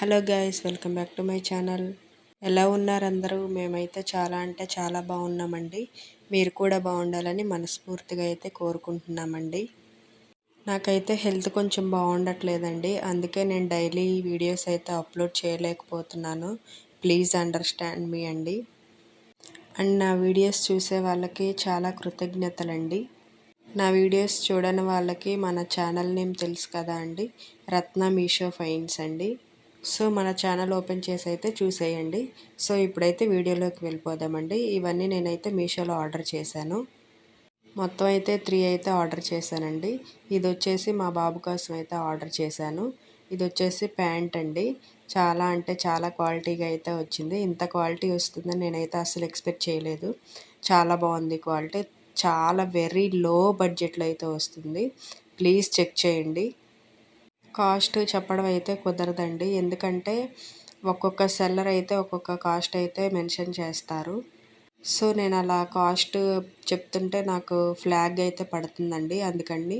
Hello guys, welcome back to my channel. ఎలా ఉన్నారు అందరూ? మేమైతే చాలా అంటే చాలా బాగున్నామండి. మీరు కూడా బాగుండాలని మనస్ఫూర్తిగా అయితే కోరుకుంటున్నామండి. నాకైతే హెల్త్ కొంచెం బాగుండట్లేదండి, అందుకే నేను డైలీ వీడియోస్ అయితే అప్లోడ్ చేయలేకపోతున్నాను. ప్లీజ్ అండర్స్టాండ్ మీ అండి. అండ్ నా వీడియోస్ చూసే వాళ్ళకి చాలా కృతజ్ఞతలండి. నా వీడియోస్ చూడని వాళ్ళకి మన ఛానల్ నేమ్ తెలుసు కదా అండి, రత్న మీషో ఫైన్స్ అండి. సో మన ఛానల్ ఓపెన్ చేసి అయితే చూసేయండి. సో ఇప్పుడైతే వీడియోలోకి వెళ్ళిపోదామండి. ఇవన్నీ నేనైతే మీషోలో ఆర్డర్ చేశాను. మొత్తం అయితే 3 అయితే ఆర్డర్ చేశానండి. ఇది వచ్చేసి మా బాబు కోసం అయితే ఆర్డర్ చేశాను. ఇది వచ్చేసి ప్యాంట్ అండి. చాలా అంటే చాలా క్వాలిటీగా అయితే వచ్చింది. ఇంత క్వాలిటీ వస్తుందని నేనైతే అసలు ఎక్స్పెక్ట్ చేయలేదు. చాలా బాగుంది క్వాలిటీ. చాలా వెరీ లో బడ్జెట్లో అయితే వస్తుంది. ప్లీజ్ చెక్ చేయండి. కాస్ట్ చెప్పడం అయితే కుదరదండి, ఎందుకంటే ఒక్కొక్క సెల్లర్ అయితే ఒక్కొక్క కాస్ట్ అయితే మెన్షన్ చేస్తారు. సో నేను అలా కాస్ట్ చెప్తుంటే నాకు ఫ్లాగ్ అయితే పడుతుందండి, అందుకని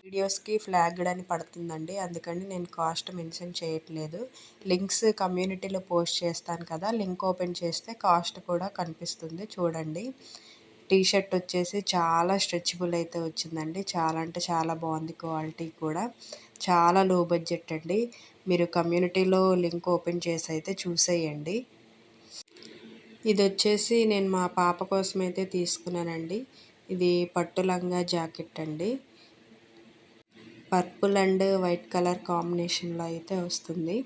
వీడియోస్కి ఫ్లాగ్డ్ అని పడుతుందండి. అందుకని నేను కాస్ట్ మెన్షన్ చేయట్లేదు. లింక్స్ కమ్యూనిటీలో పోస్ట్ చేస్తాను కదా, లింక్ ఓపెన్ చేస్తే కాస్ట్ కూడా కనిపిస్తుంది, చూడండి. టీ షర్ట్ వచ్చేసి చాలా స్ట్రెచబుల్ అయితే వచ్చిందండి. చాలా అంటే చాలా బాగుంది క్వాలిటీ కూడా. చాలా లో బడ్జెట్ అండి. మీరు కమ్యూనిటీలో లింక్ ఓపెన్ చేసి అయితే చూసేయండి. ఇది వచ్చేసి నేను మా పాప కోసం అయితే తీసుకున్నానండి. ఇది పట్టు లంగా జాకెట్ అండి. పర్పుల్ అండ్ వైట్ కలర్ కాంబినేషన్లో అయితే వస్తుంది.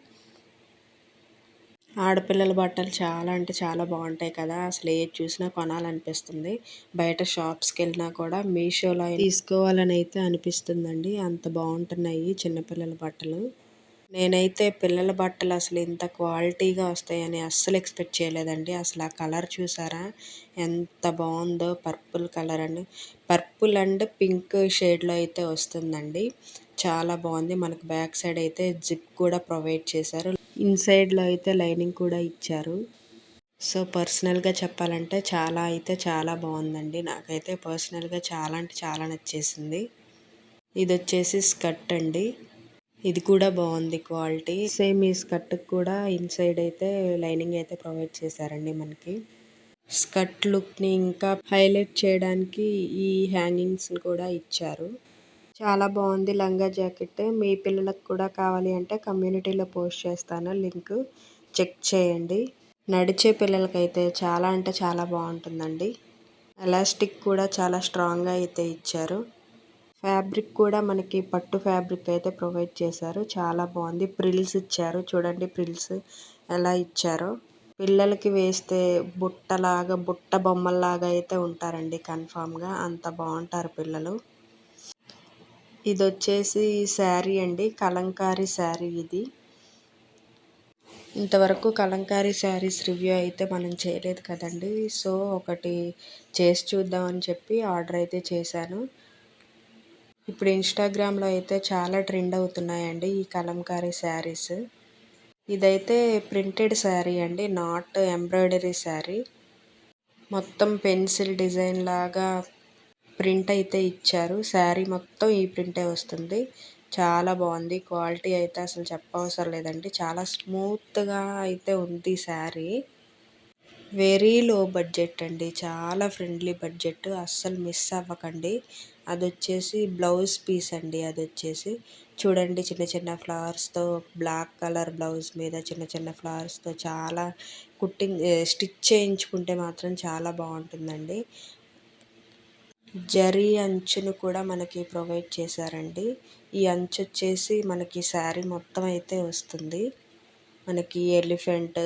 ఆడపిల్లల బట్టలు చాలా అంటే చాలా బాగుంటాయి కదా, అసలు ఏది చూసినా కొనాలనిపిస్తుంది. బయట షాప్స్కి వెళ్ళినా కూడా మీషోలో తీసుకోవాలని అయితే అనిపిస్తుందండి, అంత బాగుంటున్నాయి చిన్నపిల్లల బట్టలు. నేనైతే పిల్లల బట్టలు అసలు ఇంత క్వాలిటీగా వస్తాయని అస్సలు ఎక్స్పెక్ట్ చేయలేదండి. అసలు ఆ కలర్ చూసారా ఎంత బాగుందో, పర్పుల్ కలర్ అండి. పర్పుల్ అండ్ పింక్ షేడ్లో అయితే వస్తుందండి. చాలా బాగుంది. మనకు బ్యాక్ సైడ్ అయితే జిప్ కూడా ప్రొవైడ్ చేశారు. ఇన్సైడ్లో అయితే లైనింగ్ కూడా ఇచ్చారు. సో పర్సనల్గా చెప్పాలంటే చాలా అయితే చాలా బాగుందండి. నాకైతే పర్సనల్గా చాలా అంటే చాలా నచ్చేసింది. ఇది వచ్చేసి స్కర్ట్ అండి. ఇది కూడా బాగుంది క్వాలిటీ. సేమ్ ఈ స్కర్ట్ కూడా ఇన్సైడ్ అయితే లైనింగ్ అయితే ప్రొవైడ్ చేశారండి మనకి. స్కర్ట్ లుక్ని ఇంకా హైలైట్ చేయడానికి ఈ హ్యాంగింగ్స్ కూడా ఇచ్చారు. చాలా బాగుంది లంగా జాకెట్. మీ పిల్లలకు కూడా కావాలి అంటే కమ్యూనిటీలో పోస్ట్ చేస్తాను, లింక్ చెక్ చేయండి. నడిచే పిల్లలకైతే చాలా అంటే చాలా బాగుంటుందండి. ఎలాస్టిక్ కూడా చాలా స్ట్రాంగ్గా అయితే ఇచ్చారు. ఫ్యాబ్రిక్ కూడా మనకి పట్టు ఫ్యాబ్రిక్ అయితే ప్రొవైడ్ చేశారు. చాలా బాగుంది. ప్రిల్స్ ఇచ్చారు, చూడండి ప్రిల్స్ ఎలా ఇచ్చారో. పిల్లలకి వేస్తే బుట్టలాగా బుట్ట బొమ్మల్లాగా అయితే ఉంటారండి కన్ఫామ్గా, అంత బాగుంటారు పిల్లలు. ఇది వచ్చేసి శారీ అండి, కలంకారీ శారీ. ఇది ఇంతవరకు కలంకారీ శారీస్ రివ్యూ అయితే మనం చేయలేదు కదండి, సో ఒకటి చేసి చూద్దామని చెప్పి ఆర్డర్ అయితే చేశాను. ఇప్పుడు ఇన్స్టాగ్రామ్లో అయితే చాలా ట్రెండ్ అవుతున్నాయండి ఈ కలంకారీ శారీస్. ఇదైతే ప్రింటెడ్ శారీ అండి, నాట్ ఎంబ్రాయిడరీ శారీ. మొత్తం పెన్సిల్ డిజైన్ లాగా ప్రింట్ అయితే ఇచ్చారు. శారీ మొత్తం ఈ ప్రింటే వస్తుంది. చాలా బాగుంది క్వాలిటీ అయితే అసలు చెప్పవసరం లేదండి. చాలా స్మూత్గా అయితే ఉంది శారీ. వెరీ లో బడ్జెట్ అండి, చాలా ఫ్రెండ్లీ బడ్జెట్, అస్సలు మిస్ అవ్వకండి. అది వచ్చేసి బ్లౌజ్ పీస్ అండి. అది వచ్చేసి చూడండి, చిన్న చిన్న ఫ్లవర్స్తో బ్లాక్ కలర్ బ్లౌజ్ మీద చిన్న చిన్న ఫ్లవర్స్తో చాలా స్టిచ్ చేయించుకుంటే మాత్రం చాలా బాగుంటుందండి. జరీ అంచును కూడా మనకి ప్రొవైడ్ చేశారండి. ఈ అంచు వచ్చేసి మనకి శారీ మొత్తం అయితే వస్తుంది. మనకి ఎలిఫెంట్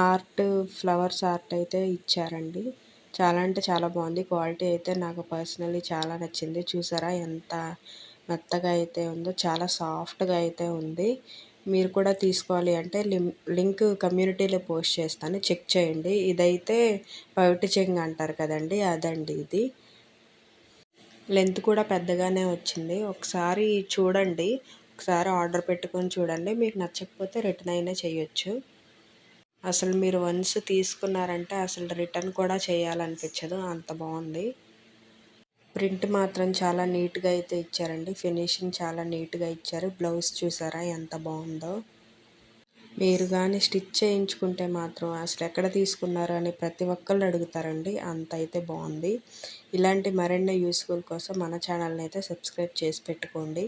ఆర్ట్, ఫ్లవర్స్ ఆర్ట్ అయితే ఇచ్చారండి. చాలా అంటే చాలా బాగుంది. క్వాలిటీ అయితే నాకు పర్సనల్లీ చాలా నచ్చింది. చూసారా ఎంత మెత్తగా అయితే ఉందో, చాలా సాఫ్ట్గా అయితే ఉంది. మీరు కూడా తీసుకోవాలి అంటే లింక్ కమ్యూనిటీలో పోస్ట్ చేస్తాను, చెక్ చేయండి. ఇదైతే పవిటి చెంగు అంటారు కదండి, అదండి ఇది. లెంత్ కూడా పెద్దగానే వచ్చింది. ఒకసారి చూడండి, ఒకసారి ఆర్డర్ పెట్టుకొని చూడండి. మీకు నచ్చకపోతే రిటర్న్ అయినా చేయొచ్చు. అసలు మీరు వన్స్ తీసుకున్నారంటే అసలు రిటర్న్ కూడా చేయాలనిపించదు, అంత బాగుంది. ప్రింట్ మాత్రం చాలా నీట్గా అయితే ఇచ్చారండి. ఫినిషింగ్ చాలా నీట్గా ఇచ్చారు. బ్లౌజ్ చూసారా ఎంత బాగుందో. మీరు కానీ స్టిచ్ చేయించుకుంటే మాత్రం అసలు ఎక్కడ తీసుకున్నారు అని ప్రతి ఒక్కళ్ళు అడుగుతారండి. అంత అయితే బాగుంది. ఇలాంటి మరిన్ని యూస్ఫుల్ కోసం మన ఛానల్ని అయితే సబ్స్క్రైబ్ చేసి పెట్టుకోండి.